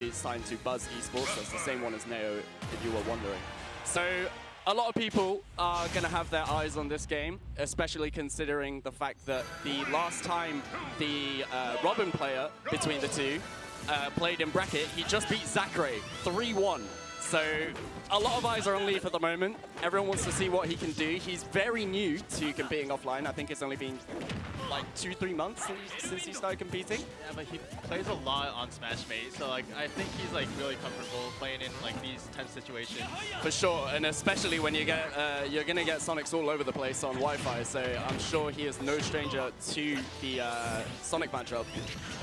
He's signed to Buzz Esports. That's the same one as Neo, if you were wondering. So a lot of people are going to have their eyes on this game, especially considering the fact that the last time the Robin player between the two played in bracket, he just beat Zachary 3-1. So a lot of eyes are on Leaf at the moment. Everyone wants to see what he can do. He's very new to competing offline. I think it's only been like 2-3 months since he started competing. Yeah, but he plays a lot on Smashmate, so like I think he's like really comfortable playing in like these tense situations. For sure, and especially when you get you're gonna get Sonics all over the place on Wi-Fi. So I'm sure he is no stranger to the Sonic matchup,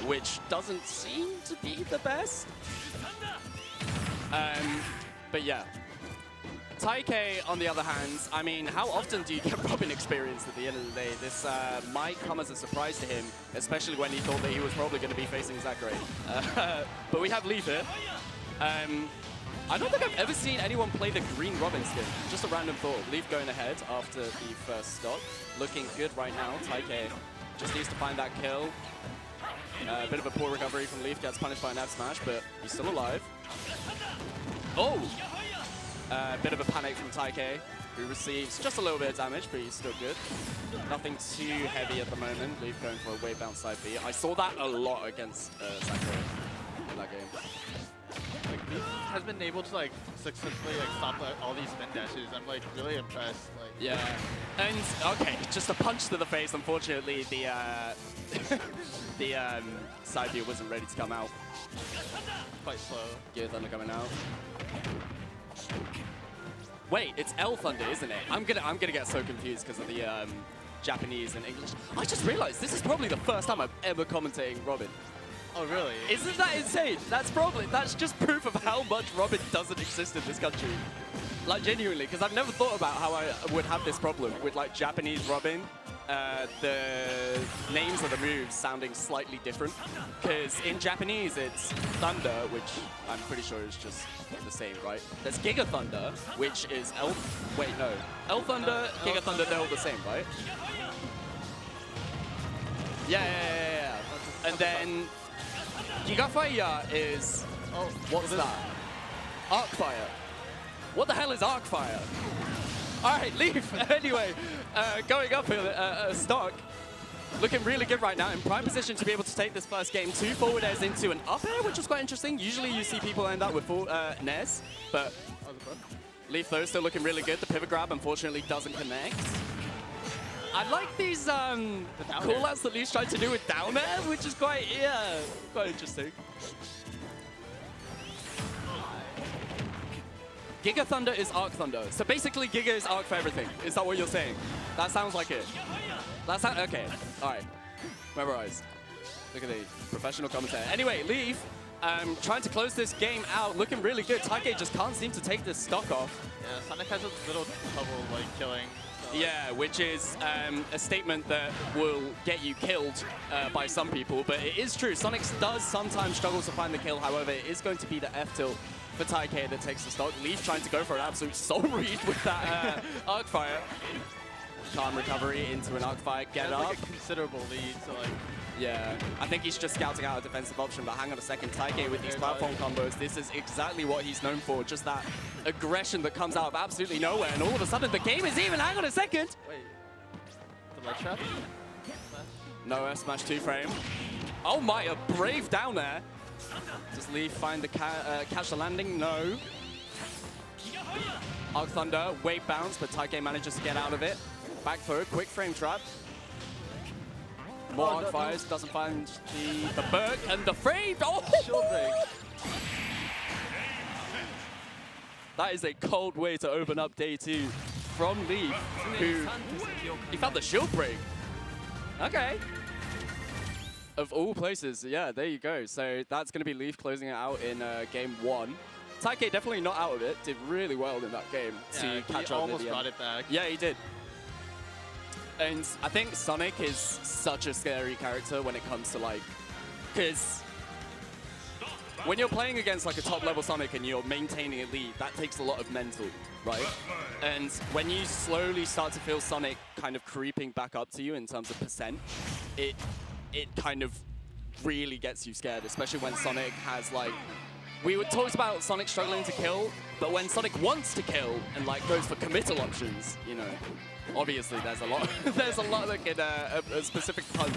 which doesn't seem to be the best. But yeah. Taikei, on the other hand, I mean, how often do you get Robin experience at the end of the day? This might come as a surprise to him, especially when he thought that he was probably going to be facing Zachary. But we have Leaf here. I don't think I've ever seen anyone play the green Robin skin. Just a random thought. Leaf going ahead after the first stock. Looking good right now. Taikei just needs to find that kill. A bit of a poor recovery from Leaf, gets punished by an F smash, but he's still alive. Oh! Bit of a panic from Taikei, who receives just a little bit of damage, but he's still good. Nothing too heavy at the moment. Leaf going for a wave bounce side B. I saw that a lot against Zachary in that game. Like, Leaf has been able to like successfully like stop all these spin dashes. I'm like really impressed. Like, yeah, and okay, just a punch to the face. Unfortunately, the the side B wasn't ready to come out. Quite slow. Gear Thunder coming out. Wait, it's L Thunder, isn't it? I'm gonna get so confused because of the Japanese and English. I just realized this is probably the first time I'm ever commentating Robin. Oh really? Isn't that insane? That's just proof of how much Robin doesn't exist in this country. Like genuinely, because I've never thought about how I would have this problem with like Japanese Robin. The names of the moves sounding slightly different. Because in Japanese it's Thunder, which I'm pretty sure is just the same, right? There's Giga Thunder, which is Wait, no. L Thunder, Giga Thunder, they're all the same, right? Yeah. And then Giga Fire is... Oh, what's that? Arc Fire. What the hell is Arc Fire? All right, Leaf, anyway, going up a stock, looking really good right now, in prime position to be able to take this first game. 2 forward airs into an up air, which was quite interesting. Usually you see people end up with full nairs, but Leaf, though, still looking really good. The pivot grab, unfortunately, doesn't connect. I like these call-outs that Leaf's tried to do with down air, which is quite interesting. Giga Thunder is Arc Thunder. So basically Giga is Arc for everything. Is that what you're saying? That sounds like it. Okay. Alright. Memorized. Look at the professional commentator. Anyway, Leaf trying to close this game out, looking really good. Taikei just can't seem to take this stock off. Yeah, Sonic has a little trouble like killing. So, yeah, which is a statement that will get you killed by some people, but it is true. Sonic does sometimes struggle to find the kill. However, it is going to be the F tilt for Taikei that takes the stock. Leaf trying to go for an absolute soul read with that Arc Fire. Calm recovery into an Arc Fire, get up. Like a considerable lead, so like... Yeah, I think he's just scouting out a defensive option, but hang on a second. Taikei with these platform combos, this is exactly what he's known for. Just that aggression that comes out of absolutely nowhere, and all of a sudden the game is even. Hang on a second. Wait, the ledge trap? No F smash 2 frame. Oh my, a brave down there. Does Leaf find the catch the landing? No. Arc Thunder, wave bounce, but Taikei manages to get out of it. Back throw, quick frame trap. More Arc Fires, doesn't find the Berg, and the frame! Oh! Shield break. That is a cold way to open up day 2 from Leaf, who... He found the shield break. Okay. Of all places, yeah, there you go. So that's going to be Leaf closing it out in game 1. Taikei definitely not out of it. Did really well in that game to catch up. He almost brought it back. Yeah, he did. And I think Sonic is such a scary character when it comes to like, because when you're playing against like a top level Sonic and you're maintaining a lead, that takes a lot of mental, right? And when you slowly start to feel Sonic kind of creeping back up to you in terms of percent, it kind of really gets you scared, especially when Sonic has like we talked about Sonic struggling to kill, but when Sonic wants to kill and like goes for committal options, you know, obviously there's a lot there's a lot that can a specific punch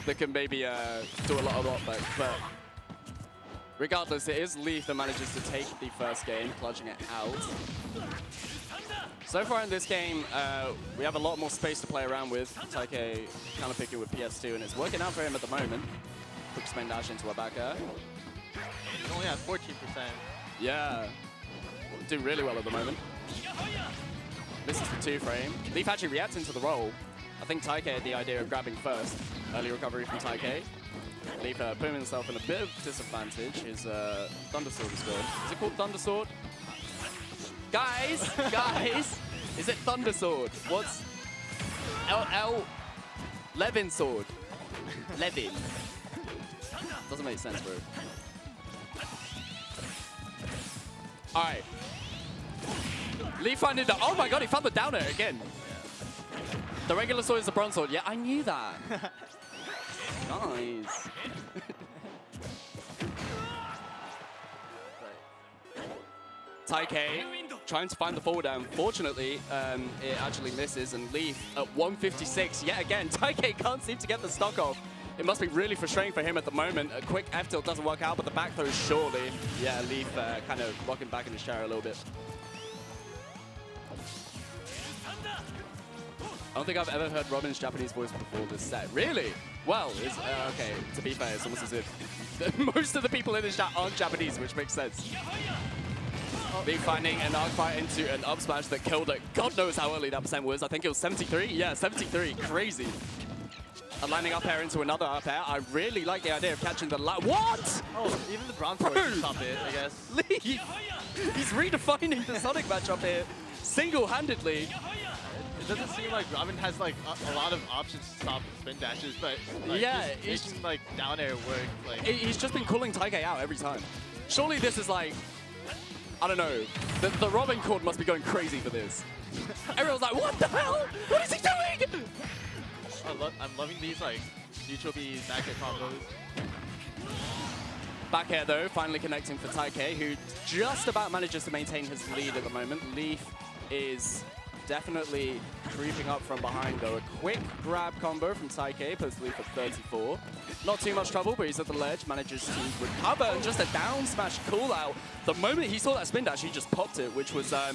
that can maybe do a lot but regardless, it is Leaf that manages to take the first game, clutching it out. So far in this game, we have a lot more space to play around with. Taikei kind of picking with PS2, and it's working out for him at the moment. Quick spin dash into a back air. He's only at 14%. Yeah, doing really well at the moment. This is the 2-frame. Leaf actually reacting to the roll. I think Taikei had the idea of grabbing first. Early recovery from Taikei. Leaf putting himself in a bit of disadvantage. His Thunder Sword is good. Is it called Thunder Sword? Guys, is it Thunder Sword? What's Levin Sword? Levin. Doesn't make sense, bro. All right. Leaf finding the. Oh my God, he found the down air again. The regular sword is the bronze sword. Yeah, I knew that. Nice. Taikei trying to find the forward down. Fortunately, it actually misses, and Leaf at 156 yet again. Taikei can't seem to get the stock off. It must be really frustrating for him at the moment. A quick F tilt doesn't work out, but the back throw surely. Yeah, Leaf kind of rocking back in his chair a little bit. I don't think I've ever heard Robin's Japanese voice before this set. Really? Well, it's, okay, to be fair, it's almost as if most of the people in this chat aren't Japanese, which makes sense. Leaf finding an arc fire into an up smash that killed it. God knows how early that percent was. I think it was 73. Yeah, 73. Crazy. A landing up air into another up air. I really like the idea of catching the What? Oh, even the bronze sword can stop it, I guess. Leaf! He's redefining the Sonic matchup here single-handedly. It doesn't seem like Robin has like a lot of options to stop spin dashes, but like, yeah, he's making like down air work. Like he's just been calling Taikei out every time. Surely this is like, I don't know, the Robin chord must be going crazy for this. Everyone's like, what the hell? What is he doing? I'm loving these like neutral B back air combos. Back air though, finally connecting for Taikei, who just about manages to maintain his lead at the moment. Leaf is definitely creeping up from behind though. A quick grab combo from Taikei, puts Leaf at 34. Not too much trouble, but he's at the ledge, manages to recover, and just a down smash cool out. The moment he saw that spin dash, he just popped it, which was, I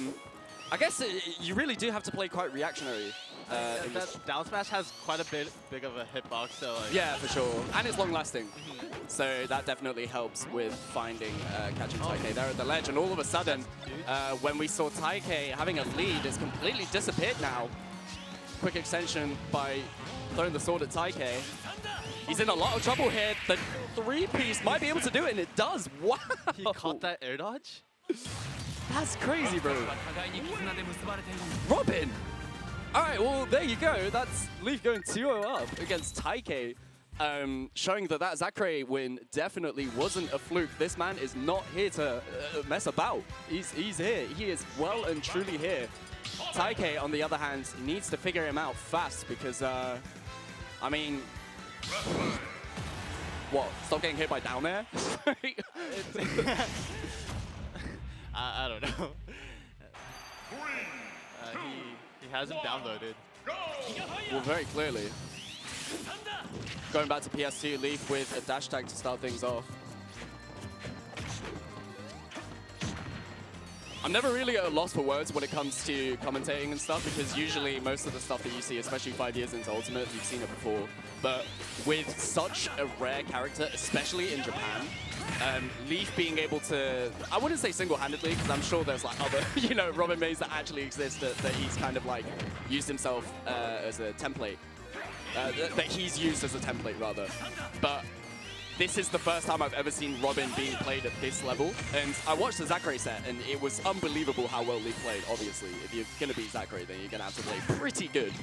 guess you really do have to play quite reactionary. That down smash has quite a big of a hitbox, so like, yeah, for sure, and it's long lasting. So that definitely helps with finding, catching Taikei there at the ledge. And all of a sudden, when we saw Taikei having a lead, it's completely disappeared now. Quick extension by throwing the sword at Taikei. He's in a lot of trouble here. The 3-piece might be able to do it, and it does. Wow! He caught that air dodge? That's crazy, bro. Robin! All right, well, there you go. That's Leaf going 2-0 up against Taikei. Showing that Zachary win definitely wasn't a fluke. This man is not here to mess about. He's here. He is well and truly here. Taikei, on the other hand, needs to figure him out fast because, I mean, what? Stop getting hit by down air? I don't know. He hasn't downloaded. Well, very clearly. Going back to PS2, Leaf with a dash tag to start things off. I'm never really at a loss for words when it comes to commentating and stuff, because usually most of the stuff that you see, especially 5 years into Ultimate, you've seen it before. But with such a rare character, especially in Japan, Leaf being able to, I wouldn't say single-handedly, because I'm sure there's like other, you know, Robin Mays that actually exist that he's kind of like used himself as a template. That he's used as a template, rather. But this is the first time I've ever seen Robin being played at this level. And I watched the Zachary set, and it was unbelievable how well Leaf played, obviously. If you're going to beat Zachary, then you're going to have to play pretty good.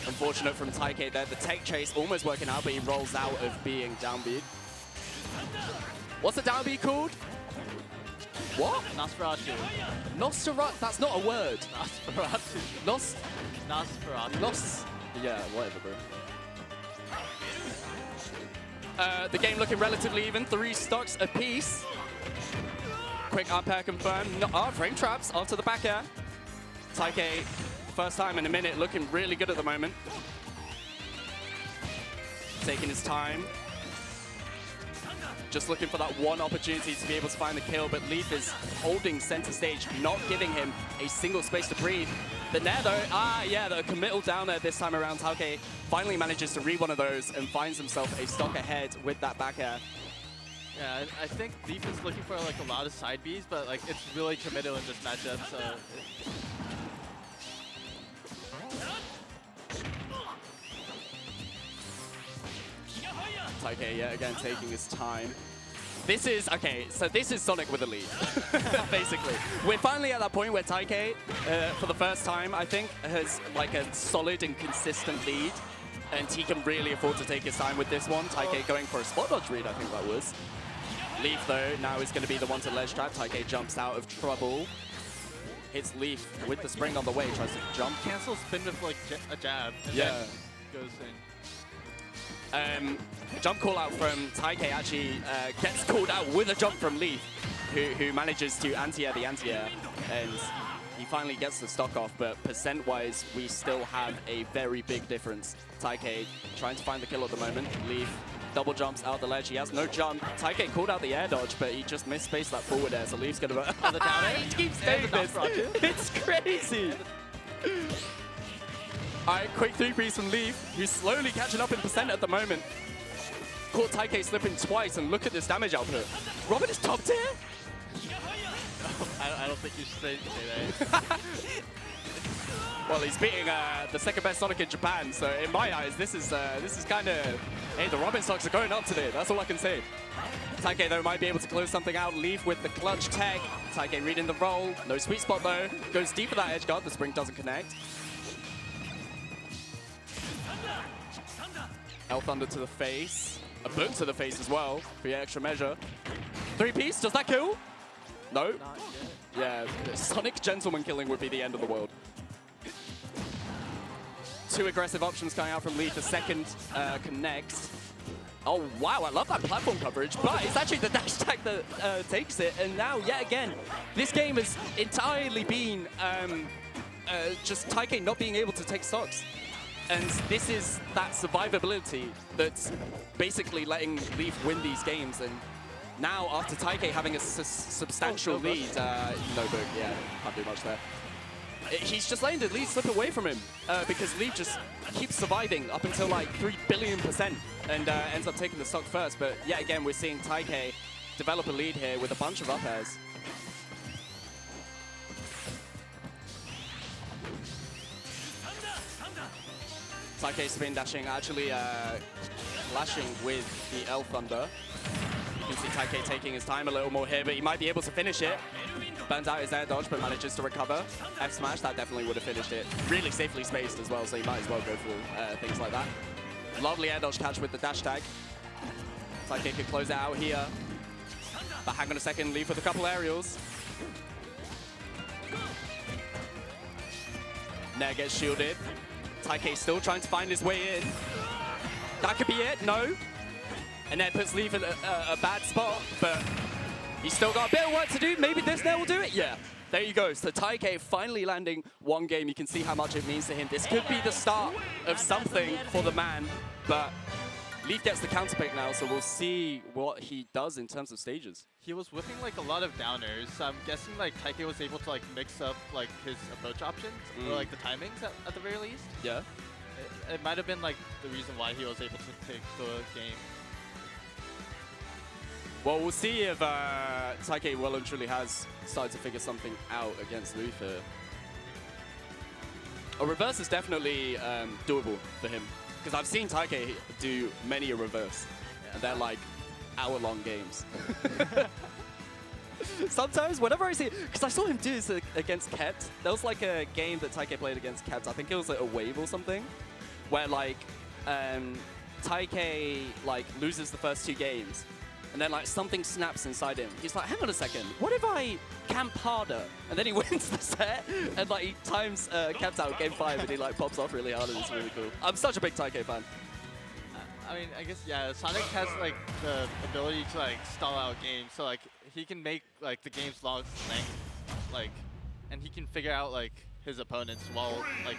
Unfortunate from Taikei there. The tech chase almost working out, but he rolls out of being down B. What's the down B called? What? Nosferatu. Nosferatu? That's not a word. Nosferatu. Nosferatu. Yeah, whatever, bro. The game looking relatively even, 3 stocks apiece. Quick up air confirmed. No, oh, frame traps onto the back air. Taikei, first time in a minute, looking really good at the moment. Taking his time. Just looking for that one opportunity to be able to find the kill, but Leaf is holding center stage, not giving him a single space to breathe. The Nair though, yeah, the committal down there this time around. Taikei finally manages to read one of those and finds himself a stock ahead with that back air. Yeah, I think Leaf is looking for like a lot of side Bs, but like it's really committal in this matchup, so. Taikei, yeah, again, taking his time. This is, okay, so this is Sonic with a lead, basically. We're finally at that point where Taikei, for the first time, I think, has like a solid and consistent lead. And he can really afford to take his time with this one. Taikei going for a spot dodge read, I think that was. Leaf, though, now is going to be the one to ledge trap. Taikei jumps out of trouble. Hits Leaf with the spring on the way, tries to jump. Cancel spin with like a jab, and yeah, then goes in. Jump call out from Taikei actually gets called out with a jump from Leaf, who manages to anti-air the anti-air, and he finally gets the stock off, but percent-wise, we still have a very big difference. Taikei trying to find the kill at the moment. Leaf double jumps out the ledge. He has no jump. Taikei called out the air dodge, but he just misspaced that forward air, so Leaf's gonna go. Oh, the down air? He keeps doing this. It's crazy. Alright, quick 3-piece from Leaf, who's slowly catching up in percent at the moment. Caught Taikei slipping twice, and look at this damage output. Robin is top tier? I don't think you should say that. Well, he's beating the second best Sonic in Japan, so in my eyes, this is kind of, hey, the Robin stocks are going up today. That's all I can say. Taikei, though, might be able to close something out. Leaf with the clutch tag. Taikei reading the roll. No sweet spot, though. Goes deep for that edge guard. The spring doesn't connect. L Thunder to the face. A boot to the face as well for the extra measure. 3-piece, does that kill? No? Not yet. Yeah, Sonic Gentleman killing would be the end of the world. Two aggressive options coming out from Leaf. The second connects. Oh, wow, I love that platform coverage, but it's actually the dash tag that takes it. And now, yet again, this game has entirely been just Taikei not being able to take stocks. And this is that survivability that's basically letting Leaf win these games. And now, after Taikei having a substantial lead, no book, yeah, can't do much there. He's just letting the lead slip away from him because Leaf just keeps surviving up until like 3 billion% and ends up taking the stock first. But yet again, we're seeing Taikei develop a lead here with a bunch of up airs. Taikei spin dashing, actually clashing with the L Thunder. You can see Taikei taking his time a little more here, but he might be able to finish it. Burns out his air dodge, but manages to recover. F smash, that definitely would have finished it. Really safely spaced as well, so you might as well go for things like that. Lovely air dodge catch with the dash tag. Taikei could close it out here. But hang on a second, Leaf with a couple aerials. Nair gets shielded. Taikei still trying to find his way in. That could be it, no. And then puts Leaf in a bad spot, but he's still got a bit of work to do. Maybe this Nair will do it. Yeah, there you go. So Taikei finally landing one game. You can see how much it means to him. This could be the start of something for the man, but Leaf gets the counter pick now, so we'll see what he does in terms of stages. He was whipping like a lot of downers. So I'm guessing like Taikei was able to like mix up like his approach options or like the timings at the very least. Yeah. It might have been like the reason why he was able to take the game. Well, we'll see if Taikei well and truly has started to figure something out against Leaf here. A reverse is definitely doable for him. Because I've seen Taikei do many a reverse. Yeah. And they're like hour-long games. Sometimes, whenever I see it, because I saw him do this against Kept. There was like a game that Taikei played against Kept. I think it was like a wave or something. Where like Taikei like loses the first 2 games. And then like something snaps inside him. He's like, hang on a second, what if I camp harder? And then he wins the set and like he times Kept out game 5 and he like pops off really hard and it's really cool. I'm such a big Taikei fan. I mean, I guess, yeah, Sonic has like the ability to like stall out games. So like he can make like the game's long length, like, and he can figure out like his opponents while like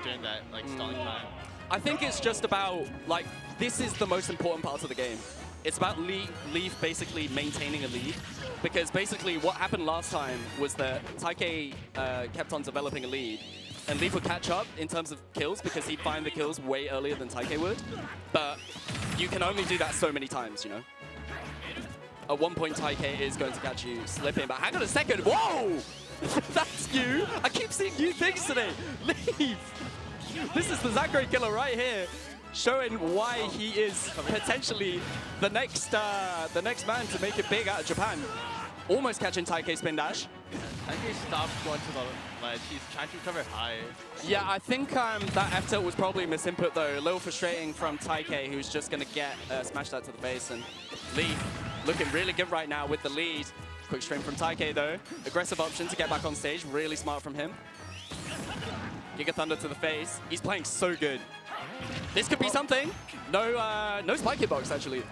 during that like stalling time. I think it's just about, like, this is the most important part of the game. It's about Leaf basically maintaining a lead, because basically what happened last time was that Taikei kept on developing a lead, and Leaf would catch up in terms of kills because he'd find the kills way earlier than Taikei would. But you can only do that so many times, you know? At one point, Taikei is going to catch you slipping, but hang on a second. Whoa! That's new! I keep seeing new things today. Leaf! This is the Zachary killer right here, showing why he is potentially the next man to make it big out of Japan. Almost catching Taikei spin dash. Taikei stopped going to the ledge. He's trying to recover high. Yeah, I think that F tilt was probably a misinput though. A little frustrating from Taikei, who's just going to get smashed out to the base. And Leaf looking really good right now with the lead. Quick stream from Taikei though. Aggressive option to get back on stage. Really smart from him. Giga Thunder to the face. He's playing so good. This could be something. No spike hitbox actually,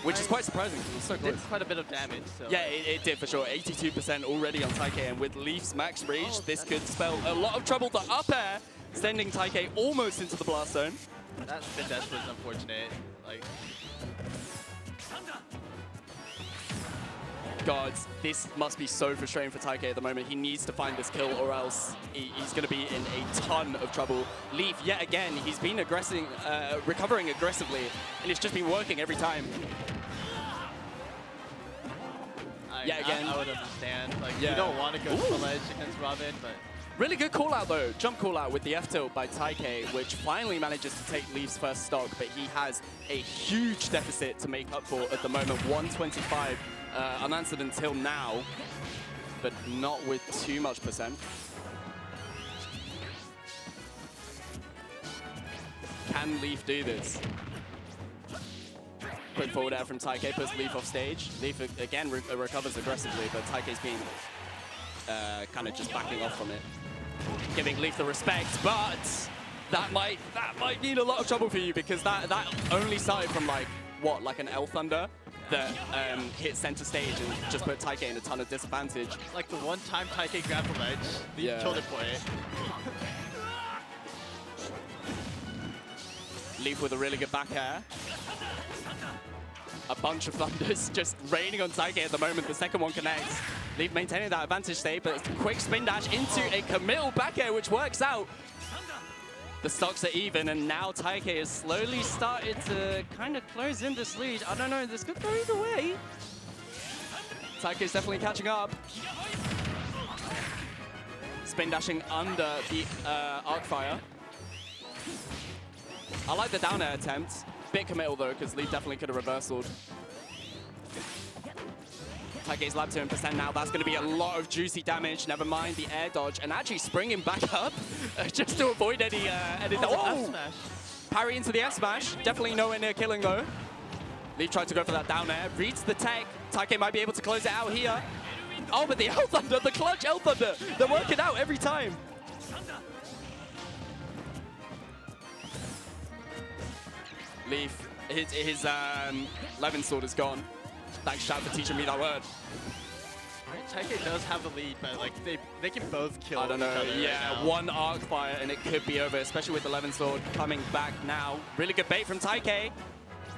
which is quite surprising. It's so close. Did quite a bit of damage. So. Yeah, it did for sure. 82% already on Taikei, and with Leaf's max reach, this could spell a lot of trouble. The up air, sending Taikei almost into the blast zone. That spin dash was unfortunate. Like. God, this must be so frustrating for Taikei at the moment. He needs to find this kill or else he's going to be in a ton of trouble. Leaf, yet again, he's been recovering aggressively, and it's just been working every time. Yeah, again. I would understand. Like, yeah. You don't want to go to the ledge against Robin, but... Really good call out though. Jump call out with the F tilt by Taikei, which finally manages to take Leaf's first stock, but he has a huge deficit to make up for at the moment. 125 unanswered until now, but not with too much percent. Can Leaf do this? Quick forward air from Taikei, puts Leaf off stage. Leaf again recovers aggressively, but Taikei's been kind of just backing off from it, giving Leaf the respect, but that might need a lot of trouble for you, because that only started from like an L Thunder that hit center stage and just put Taikei in a ton of disadvantage. Like the one time Taikei grabbed the ledge, Leaf killed it for it. Leaf with a really good back air. A bunch of thunders just raining on Taikei at the moment. The second one connects. Leaf maintaining that advantage state, but quick spin dash into a committal back air, which works out. The stocks are even, and now Taikei has slowly started to kind of close in this lead. I don't know, this could go either way. Taikei's definitely catching up. Spin dashing under the arc fire. I like the down air attempt. Bit committal though, because Leaf definitely could have reversaled. Taikei's lab 2% now. That's going to be a lot of juicy damage. Never mind the air dodge, and actually springing back up just to avoid any. F smash. Parry into the F smash. Definitely nowhere near killing though. Leaf tried to go for that down air. Reads the tech. Taikei might be able to close it out here. Oh, but the L Thunder, the clutch L Thunder. They're working out every time. Leaf, his Levin sword is gone. Thanks, chat, for teaching me that word. Taikei does have the lead, but like they can both kill. I don't know. Yeah, right one arc fire and it could be over, especially with the Levin sword coming back now. Really good bait from Taikei.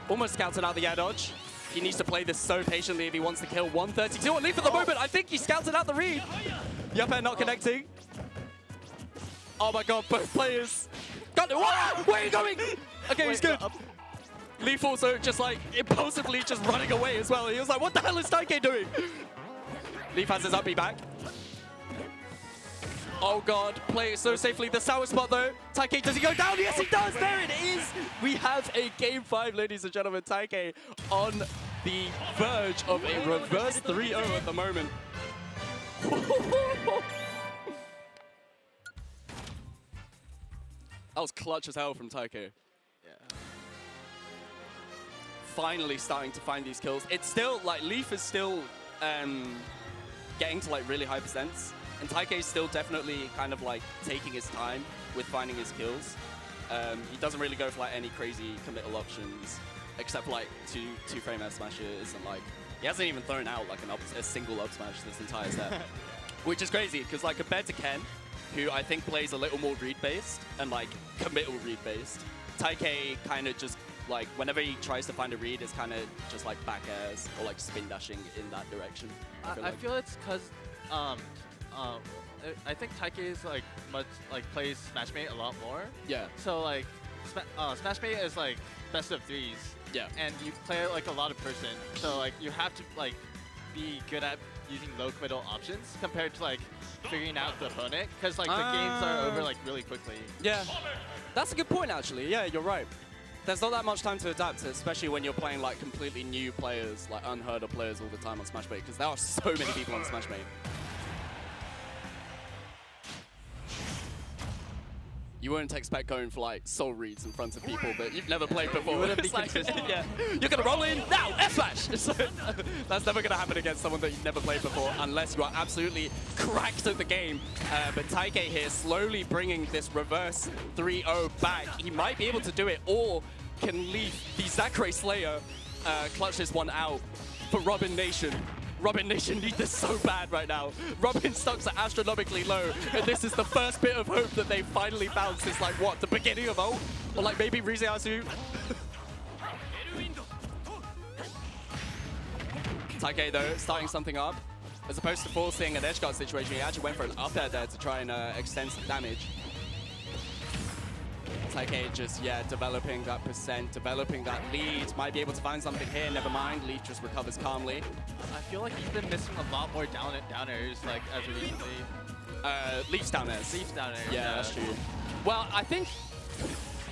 Almost scouted out the air dodge. He needs to play this so patiently if he wants to kill 132 on Leaf at the moment. I think he scouted out the read. The up air not connecting. Oh my god, both players. Got it. Where are you going? Okay, he's good. Leaf also just like impulsively just running away as well. He was like, what the hell is Taikei doing? Leaf has his up B back. Oh god, play it so safely. The sour spot though. Taikei, does he go down? Yes, he does. There it is. We have a game 5, ladies and gentlemen. Taikei on the verge of a reverse 3-0 at the moment. That was clutch as hell from Taikei. Finally starting to find these kills. It's still like Leaf is still getting to like really high percents, and Taikei's still definitely kind of like taking his time with finding his kills. He doesn't really go for like any crazy committal options, except like two frame air smashes and like He hasn't even thrown out like a single up smash this entire set. Which is crazy, because like compared to Ken, who I think plays a little more read-based and like committal read-based, Taikei kind of just like whenever he tries to find a read, it's kind of just like back airs or like spin dashing in that direction. I feel it's because I think Taikei is like plays Smashmate a lot more. Yeah. So like Smashmate is like best of threes. Yeah. And you play like a lot of person, so like you have to like be good at using low committal options compared to like figuring out the opponent, because like the games are over like really quickly. Yeah, that's a good point actually. Yeah, you're right. There's not that much time to adapt, especially when you're playing like completely new players, like unheard of players all the time on Smashmate, because there are so many people on Smashmate. You wouldn't expect going for like soul reads in front of people that you've never played before. You wouldn't be like, consistent. Yeah, you're gonna roll in now, F-Smash! That's never gonna happen against someone that you've never played before, unless you are absolutely cracked at the game. But Taikei here slowly bringing this reverse 3-0 back. He might be able to do it, or can leave the Zachary Slayer clutch this one out for Robin Nation. Robin Nation need this so bad right now. Robin stocks are astronomically low, and this is the first bit of hope that they finally found since like what, the beginning of ult? Or like maybe Rizeasu? Taikei though, starting something up. As opposed to forcing an edge guard situation, he actually went for an up air there to try and extend some damage. Taikei just, yeah, developing that percent, developing that lead. Might be able to find something here, never mind. Leaf just recovers calmly. I feel like he's been missing a lot more down airs, like, as of recently. Leaf's down airs. Leaf's down airs. Yeah, that's true. Well, I think,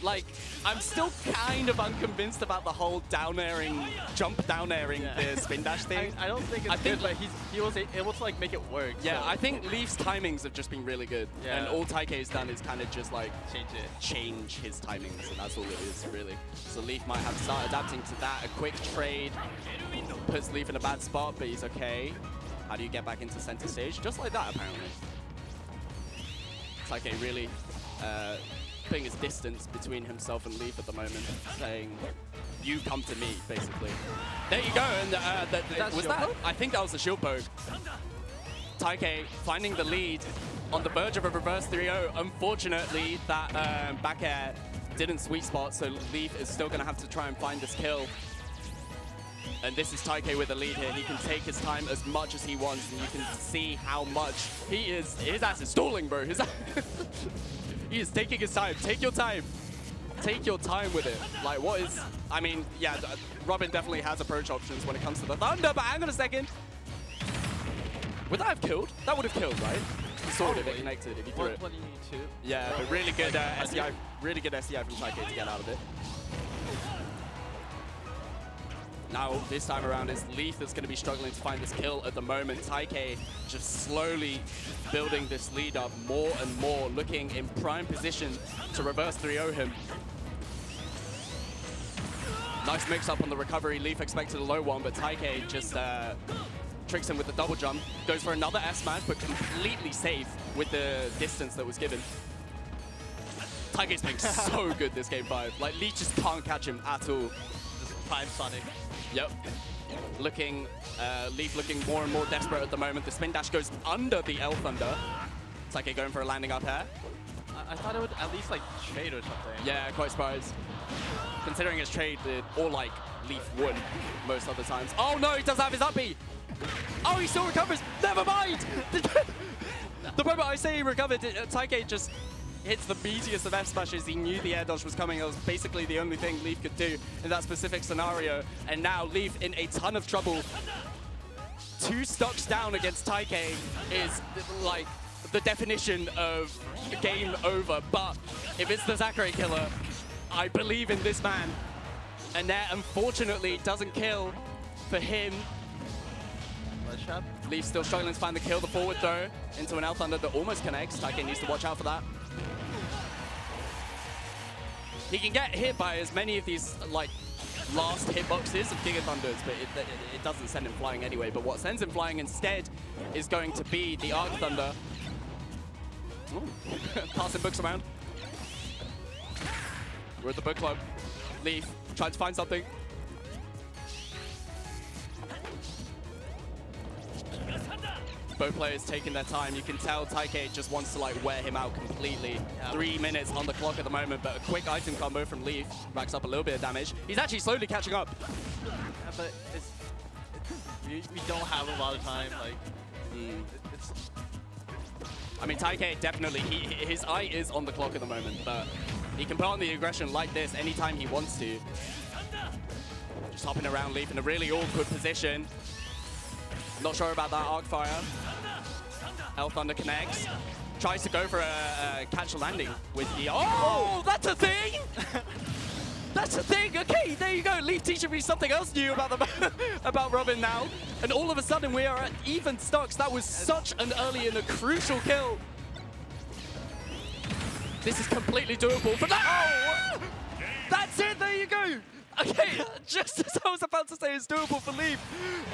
like, I'm still kind of unconvinced about the whole down airing, jump down airing the spin dash thing. I don't think it's good, but he was able to like make it work. Yeah, so. I think Leaf's timings have just been really good. Yeah. And all Taikei's done is kind of just like change his timings, and that's all it is, really. So Leaf might have to start adapting to that. A quick trade puts Leaf in a bad spot, but he's okay. How do you get back into center stage? Just like that, apparently. Taikei really putting his distance between himself and Leaf at the moment, saying, you come to me, basically. There you go, and was that? I think that was the shield poke. Taikei finding the lead on the verge of a reverse 3-0. Unfortunately, that back air didn't sweet spot, so Leaf is still gonna have to try and find this kill. And this is Taikei with the lead here. He can take his time as much as he wants, and you can see how much his ass is stalling, bro. He is taking his time. Take your time. Take your time with it. Like, what is... I mean, yeah, Robin definitely has approach options when it comes to the Thunder, but hang on a second. Would that have killed? That would have killed, right? Sort of, it connected if you threw it. 122. Yeah, but really good SDI. Really good SDI from Taikei to get out of it. Now, this time around, it's Leaf that's going to be struggling to find this kill at the moment. Taikei just slowly building this lead up more and more, looking in prime position to reverse 3-0 him. Nice mix-up on the recovery. Leaf expected a low one, but Taikei just tricks him with the double jump. Goes for another S-smash, but completely safe with the distance that was given. Taikei's playing so good this game 5. Like, Leaf just can't catch him at all. Just prime Sonic. Yep. Leaf looking more and more desperate at the moment. The spin dash goes under the L Thunder. Taikei going for a landing up air. I thought it would at least like trade or something. Yeah, quite surprised. Considering it's traded, or like Leaf would most other times. Oh no, he does have his up B. Oh, he still recovers. Never mind. The moment I say he recovered, Taikei just hits the meatiest of F smashes. He knew the air dodge was coming. It was basically the only thing Leaf could do in that specific scenario. And now Leaf in a ton of trouble. 2 stocks down against Taikei is like the definition of game over. But if it's the Zachary killer, I believe in this man. And that unfortunately doesn't kill for him. Leaf still struggling to find the kill. The forward throw into an L Thunder that almost connects. Taikei needs to watch out for that. He can get hit by as many of these like last hitboxes of Giga Thunders, but it doesn't send him flying anyway. But what sends him flying instead is going to be the Arc Thunder. Passing books around. We're at the book club. Leaf trying to find something. both players taking their time. You can tell Taikei just wants to like wear him out completely. Yeah. 3 minutes on the clock at the moment, but a quick item combo from Leaf racks up a little bit of damage. He's actually slowly catching up. Yeah, but we don't have a lot of time. Like, I mean, Taikei definitely, his eye is on the clock at the moment, but he can put on the aggression like this anytime he wants to. Just hopping around Leaf in a really awkward position. Not sure about that arc fire. L Thunder connects. Tries to go for a catch landing with the... Oh, that's a thing! That's a thing! Okay, there you go. Leaf teaching me something else new about about Robin now. And all of a sudden, we are at even stocks. That was such an early and a crucial kill. This is completely doable for that. Oh! That's it, there you go. Okay, just as I was about to say it's doable for Leaf,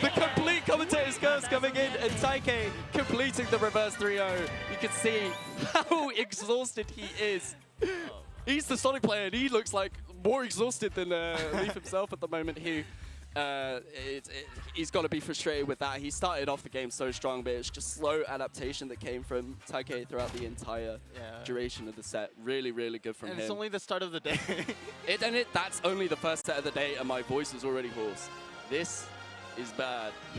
the complete commentator's curse coming in and Taikei completing the reverse 3-0. You can see how exhausted he is. He's the Sonic player and he looks like more exhausted than Leaf himself at the moment. He's got to be frustrated with that. He started off the game so strong, but it's just slow adaptation that came from Taikei throughout the entire duration of the set. Really, really good from him. And it's only the start of the day. That's only the first set of the day, and my voice is already hoarse. This is bad.